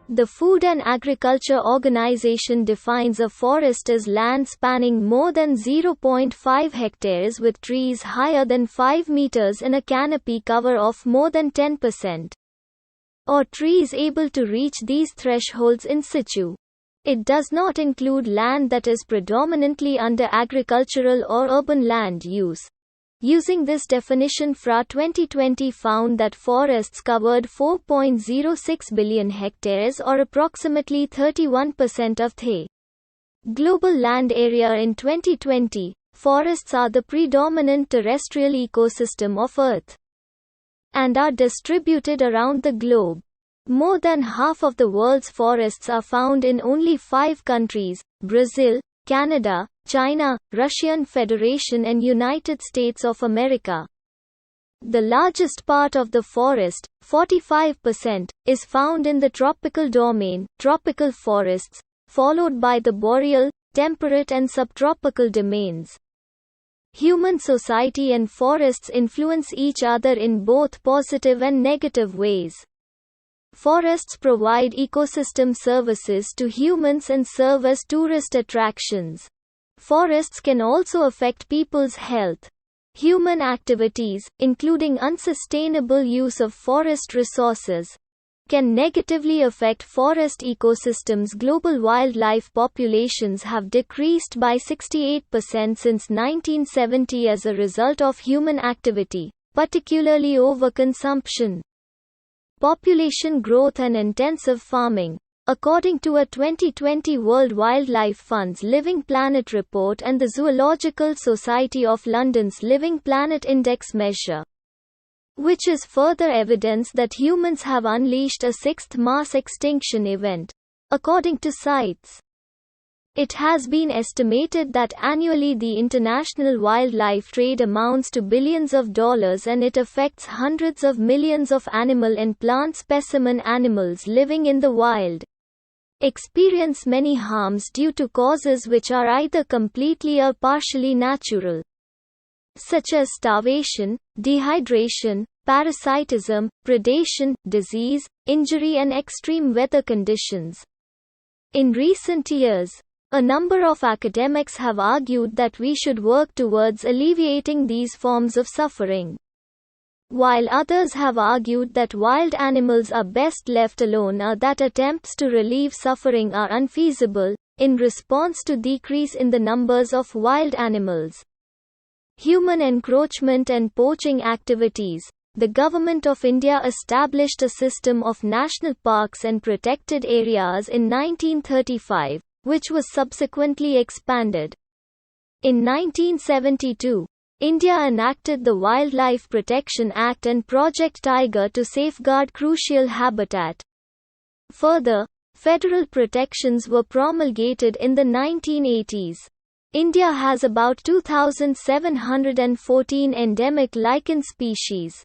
The Food and Agriculture Organization defines a forest as land spanning more than 0.5 hectares with trees higher than 5 meters in a canopy cover of more than 10%. Or trees able to reach these thresholds in situ. It does not include land that is predominantly under agricultural or urban land use. Using this definition, FRA 2020 found that forests covered 4.06 billion hectares or approximately 31% of the global land area in 2020. Forests are the predominant terrestrial ecosystem of Earth and are distributed around the globe. More than half of the world's forests are found in only 5 countries: Brazil, Canada, China, Russian Federation and United States of America. The largest part of the forest, 45%, is found in the tropical domain, tropical forests, followed by the boreal, temperate and subtropical domains. Human society and forests influence each other in both positive and negative ways. Forests provide ecosystem services to humans and serve as tourist attractions. Forests can also affect people's health. Human activities, including unsustainable use of forest resources, can negatively affect forest ecosystems. Global wildlife populations have decreased by 68% since 1970 as a result of human activity, particularly overconsumption, population growth and intensive farming. According to a 2020 World Wildlife Fund's Living Planet report and the Zoological Society of London's Living Planet Index measure, which is further evidence that humans have unleashed a sixth mass extinction event. According to CITES, it has been estimated that annually the international wildlife trade amounts to billions of dollars and it affects hundreds of millions of animal and plant specimen animals living in the wild. Experience many harms due to causes which are either completely or partially natural, such as starvation, dehydration, parasitism, predation, disease, injury and extreme weather conditions. In recent years, a number of academics have argued that we should work towards alleviating these forms of suffering, while others have argued that wild animals are best left alone or that attempts to relieve suffering are unfeasible. In response to decrease in the numbers of wild animals, human encroachment and poaching activities, the Government of India established a system of national parks and protected areas in 1935, which was subsequently expanded. In 1972, India enacted the Wildlife Protection Act and Project Tiger to safeguard crucial habitat. Further, federal protections were promulgated in the 1980s. India has about 2,714 endemic lichen species.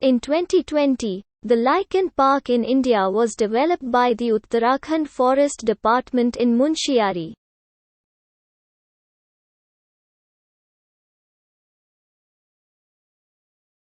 In 2020, the Lichen Park in India was developed by the Uttarakhand Forest Department in Munshiari.